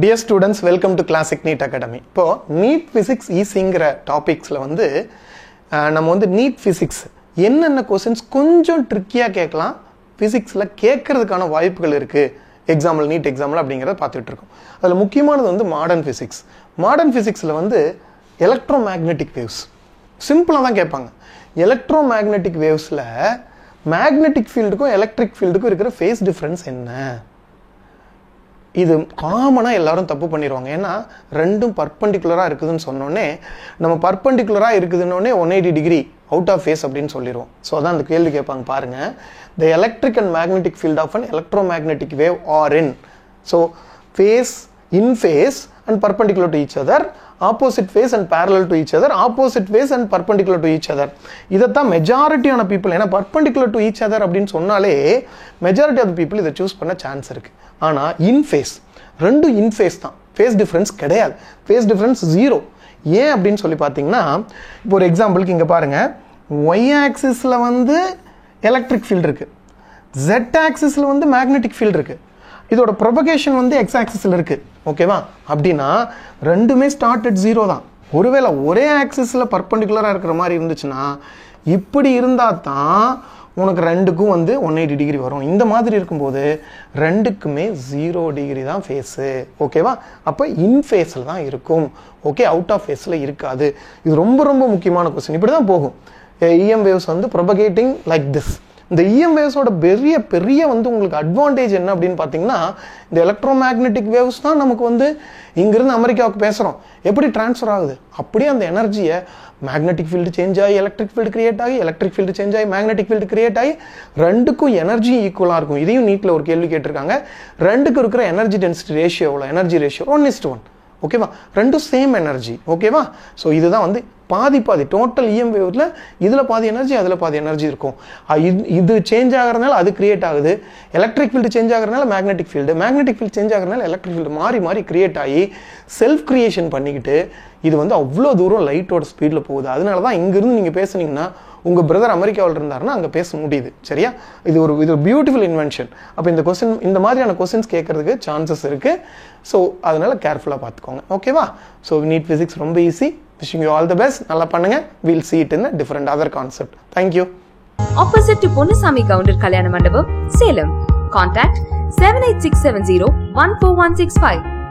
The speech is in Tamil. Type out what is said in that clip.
Dear students, welcome to Classic NEET Academy. இப்போ NEET Physics ஈஸிங்கிற டாபிக்ஸில் வந்து நம்ம வந்து NEET Physics என்னென்ன கொஸ்டின்ஸ் கொஞ்சம் ட்ரிக்கியாக கேட்கலாம், ஃபிசிக்ஸில் கேட்கறதுக்கான வாய்ப்புகள் இருக்குது எக்ஸாம்பிள் நீட் எக்ஸாம்பிள் அப்படிங்கிறத பார்த்துட்டு இருக்கோம். அதில் முக்கியமானது வந்து மாடர்ன் ஃபிசிக்ஸ். மாடர்ன் ஃபிசிக்ஸில் வந்து எலக்ட்ரோ மேக்னெட்டிக் வேவ்ஸ் சிம்பிளாக தான் கேட்பாங்க. எலக்ட்ரோ மேக்னெட்டிக் வேவ்ஸில் மேக்னெட்டிக் ஃபீல்டுக்கும் எலக்ட்ரிக் ஃபீல்டுக்கும் இருக்கிற ஃபேஸ் டிஃப்ரென்ஸ் என்ன? இது காமனாக எல்லாரும் தப்பு பண்ணிடுவாங்க. ஏன்னா ரெண்டும் பர்பண்டிகுலராக இருக்குதுன்னு சொன்னோடனே நம்ம பர்பண்டிகுலராக இருக்குதுன்னொடனே 180 டிகிரி அவுட் ஆஃப் ஃபேஸ் அப்படின்னு சொல்லிடுவோம். ஸோ அதான் அந்த கேள்வி கேட்பாங்க பாருங்கள். The electric and magnetic field of an electromagnetic wave are in so phase in phase and perpendicular to each other, opposite phase and parallel to each other, opposite phase and perpendicular to each other. இதைத்தான் மெஜாரிட்டியான பீப்புள், ஏன்னா பர்பண்டிகுலர் டு ஈச் அதர் அப்படின்னு சொன்னாலே மெஜாரிட்டி ஆஃப் பீப்புள் இதை சூஸ் பண்ண சான்ஸ் இருக்குது. ஆனால் இன் ஃபேஸ் ரெண்டும் இன் ஃபேஸ் தான், ஃபேஸ் டிஃப்ரென்ஸ் கிடையாது, ஃபேஸ் டிஃப்ரென்ஸ் 0. ஏன் அப்படின்னு சொல்லி பார்த்தீங்கன்னா, இப்போ ஒரு எக்ஸாம்பிளுக்கு இங்கே பாருங்கள், ஒய் ஆக்சிஸில் வந்து எலக்ட்ரிக் ஃபீல்டு இருக்குது, ஜெட் ஆக்சிஸில் வந்து மேக்னெட்டிக் ஃபீல்டு இருக்குது, இதோட ப்ரொபகேஷன் வந்து எக்ஸ் ஆக்சிஸில் இருக்குது. ஓகேவா? அப்படின்னா ரெண்டுமே ஸ்டார்ட் அட் 0 தான். ஒருவேளை ஒரே ஆக்சிஸில் பர்பண்டிகுலராக இருக்கிற மாதிரி இருந்துச்சுன்னா இப்படி இருந்தால் தான் உனக்கு ரெண்டுக்கும் வந்து 180 டிகிரி வரும். இந்த மாதிரி இருக்கும்போது ரெண்டுக்குமே 0 டிகிரி தான் ஃபேஸு. ஓகேவா? அப்போ இன் ஃபேஸில் தான் இருக்கும். ஓகே, அவுட் ஆஃப் ஃபேஸில் இருக்காது. இது ரொம்ப ரொம்ப முக்கியமான கொஸ்டின். இப்படி தான் போகும். இஎம் வேவ்ஸ் வந்து ப்ரொபகேட்டிங் லைக் திஸ். இந்த இஎம் வேவ்ஸோட பெரிய பெரிய வந்து உங்களுக்கு அட்வான்டேஜ் என்ன அப்படின்னு பார்த்தீங்கன்னா, இந்த எலக்ட்ரோ மேக்னெட்டிக் வேவ்ஸ் தான் நமக்கு வந்து இங்கிருந்து அமெரிக்காவுக்கு பேசுகிறோம் எப்படி டிரான்ஸ்ஃபர் ஆகுது, அப்படியே அந்த எனர்ஜியை மேக்னெட்டிக் ஃபீல்டு சேஞ்ச் ஆகி எலக்ட்ரிக் ஃபீல்டு கிரியேட் ஆகி, எலக்ட்ரிக் ஃபீல்டு சேஞ்ச் ஆகி மேக்னெட்டிக் ஃபீல்டு கிரியேட் ஆகி, ரெண்டுக்கும் எனர்ஜி ஈக்குவலாக இருக்கும். இதையும் நீட்டில் ஒரு கேள்வி கேட்டிருக்காங்க. ரெண்டுக்கும் இருக்கிற எனர்ஜி டென்சிட்டி ரேஷியோ எவ்வளோ? Energy ratio 1:1. ஓகேவா? ரெண்டும் சேம் எனர்ஜி. ஓகேவா? ஸோ இதுதான் வந்து பாதி பாதி டோட்டல் இஎம் வேவ்ல இதில் பாதி எனர்ஜி அதில் பாதி எனர்ஜி இருக்கும். இது சேஞ்ச் ஆகிறதுனால அது கிரியேட் ஆகுது, எலக்ட்ரிக் ஃபீல்டு சேஞ்ச் ஆகிறதுனால magnetic field, magnetic field change ஆகிறதுனால எலக்ட்ரிக் ஃபீல்டு மாறி மாறி கிரியேட் ஆகி செல்ஃப் கிரியேஷன் பண்ணிக்கிட்டு இது வந்து அவ்வளோ தூரம் லைட்டோட ஸ்பீடில் போகுது. அதனால தான் இங்கேருந்து நீங்கள் பேசுனீங்கன்னா உங்கள் பிரதர் அமெரிக்காவில் இருந்தாருன்னா அங்கே பேச முடியுது. சரியா? இது ஒரு பியூட்டிஃபுல் இன்வென்ஷன். அப்போ இந்த கொஸ்டின், இந்த மாதிரியான கொஸ்டின்ஸ் கேட்கறதுக்கு சான்சஸ் இருக்குது. ஸோ அதனால் கேர்ஃபுல்லாக பார்த்துக்கோங்க. ஓகேவா? ஸோ நீட் ஃபிசிக்ஸ் ரொம்ப easy. Wishing you all the best. நல்லா பண்ணுங்க. We'll see it in a different other concept. Thank you. Opposite to Ponusami Counter Kalyana Mandapam, Salem. Contact 78670 14165.